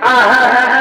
Hare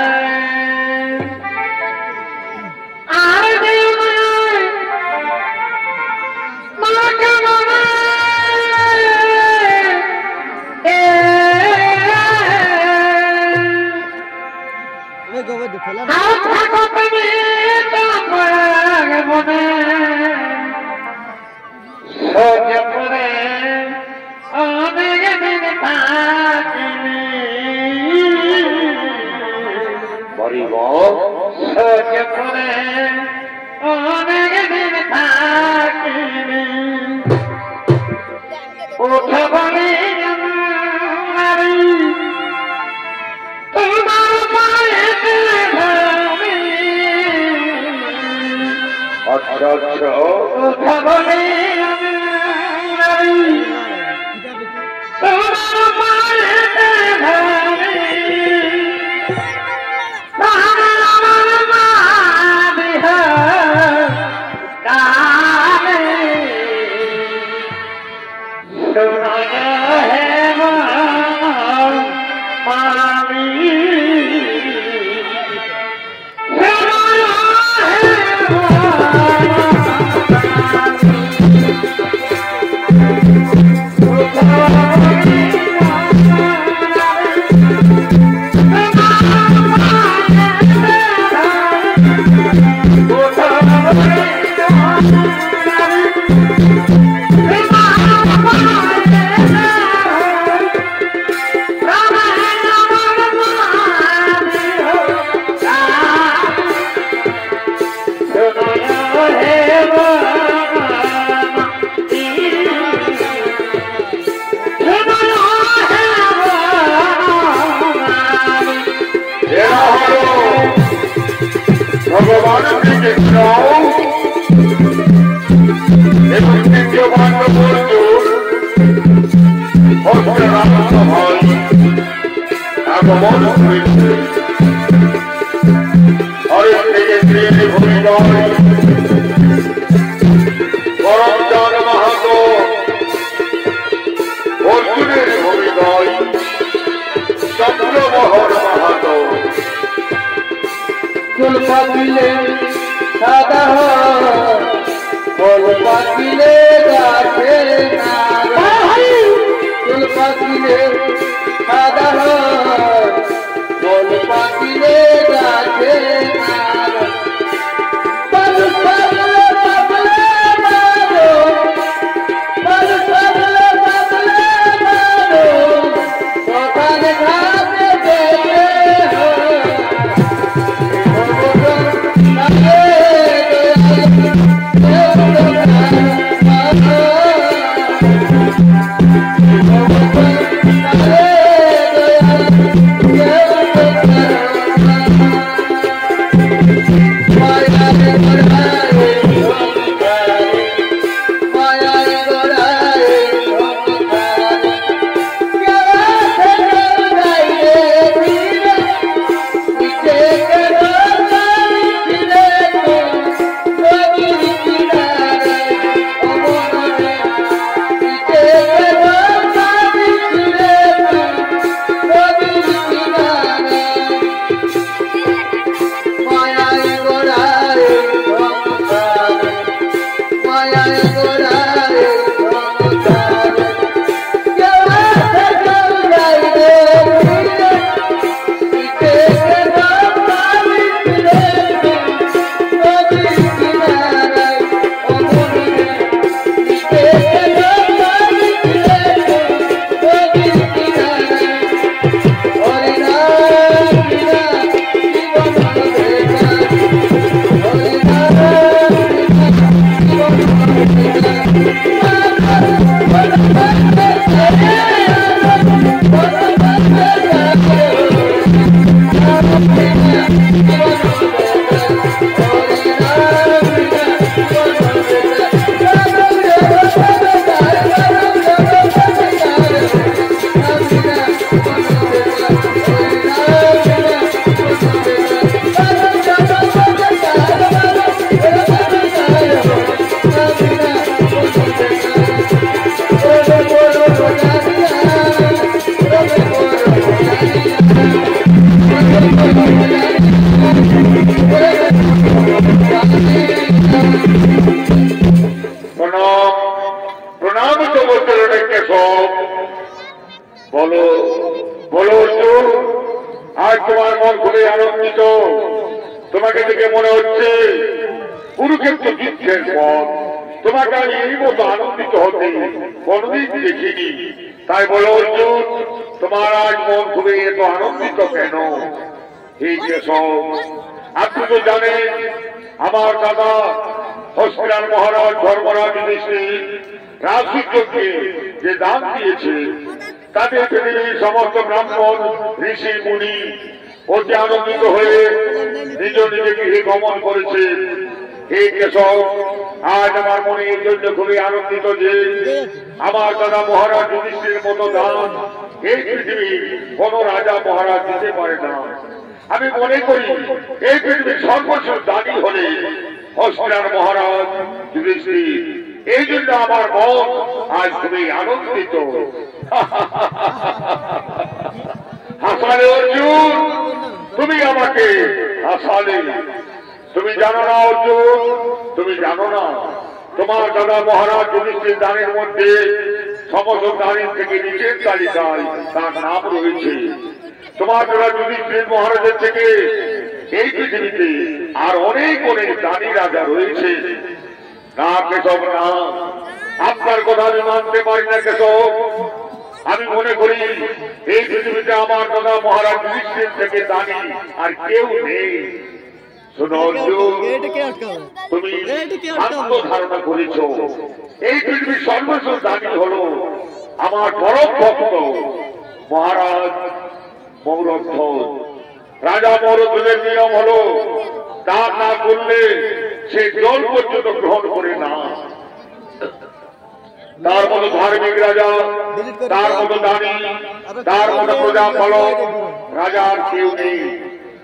আজ তোমার মন খুবই আনন্দিত। তোমাকে দেখে মনে হচ্ছে কুরুক্ষেত্র যুদ্ধের পর তোমাকে আমি এই মতো আনন্দিত হতে কোনদিন দেখিনি। তাই বলো অর্জুন, তোমার আজ মন খুবই এত আনন্দিত কেন? এই কেশব, আপনি তো জানেন আমার দাদা হস্তিনার মহারাজ ধর্মরাজ যুধিষ্ঠির রাজসূর্যকে যে দান দিয়েছে তাতে পৃথিবীর সমস্ত ব্রাহ্মণ ঋষি মুনি অতি আনন্দিত হয়ে নিজ নিজ গৃহে গমন করেছে। এই কেশব, আজ আমার মনে এর জন্য খুবই আনন্দিত যে আমার দাদা মহারাজ যুধিষ্ঠিরের মতো দান এই পৃথিবীর কোন রাজা মহারাজ দিতে পারে না। আমি মনে করি এই পৃথিবীর সর্বোচ্চ দানি হলে হস্তিনার মহারাজ যুধিষ্ঠির। এই জন্য আমার মন আজ খুবই আনন্দিত। হাসালে অর্জুন, তুমি আমাকে হাসালে। তুমি জানো না অর্জুন, তুমি জানো না তোমার দাদা মহারাজ যুধিষ্ঠির দানের মধ্যে সমস্ত দানের থেকে নিচের তালিকায় তার নাম রয়েছে। তোমার দাদা যুধিষ্ঠির মহারাজের থেকে এই পৃথিবীতে আর অনেক অনেক দানি রাজা রয়েছে। না কেশব, না, আপনার কথা আমি মানতে পারি না কেশব। আমি মনে করি এই পৃথিবীতে আমার দাদা মহারাজ যুধিষ্ঠির থেকে দানি আর কেউ নেই। শোনো অর্জুন, তুমি ভ্রান্ত ধারণা করেছ। এই পৃথিবীর সর্বোচ্চ দানি হল আমার পরম ভক্ত মহারাজ মৌরধ্বজ। রাজা মৌরধ্বজের নিয়ম হল দান না করলে সে জল পর্যন্ত গ্রহণ করে না। তার মতো ধার্মিক রাজা, তার মতো দানি, তার মতো প্রজা পালক রাজার কেউ নেই।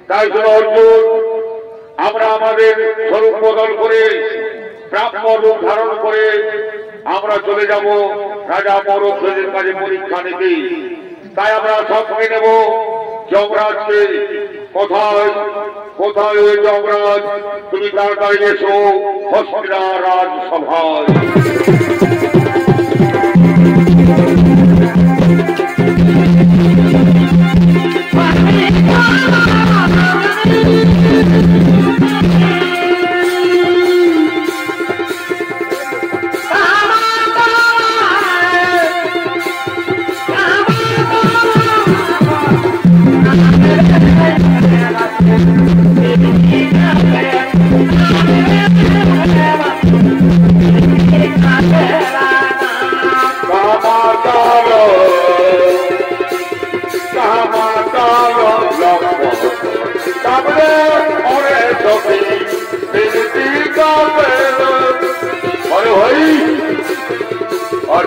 তাই জন্য অর্জুন, আমরা আমাদের স্বরূপ বদল করে ব্রাহ্ম রূপ ধারণ করে আমরা চলে যাব রাজা মৌরধ্বজের কাছে পরীক্ষা নিতে। তাই আমরা সঙ্গে নেব যমরাজকে। কোথায় কোথায় ওই যমরাজ? তুমি তাড়াতাড়ি এসো হস্তিনা রাজসভায়। और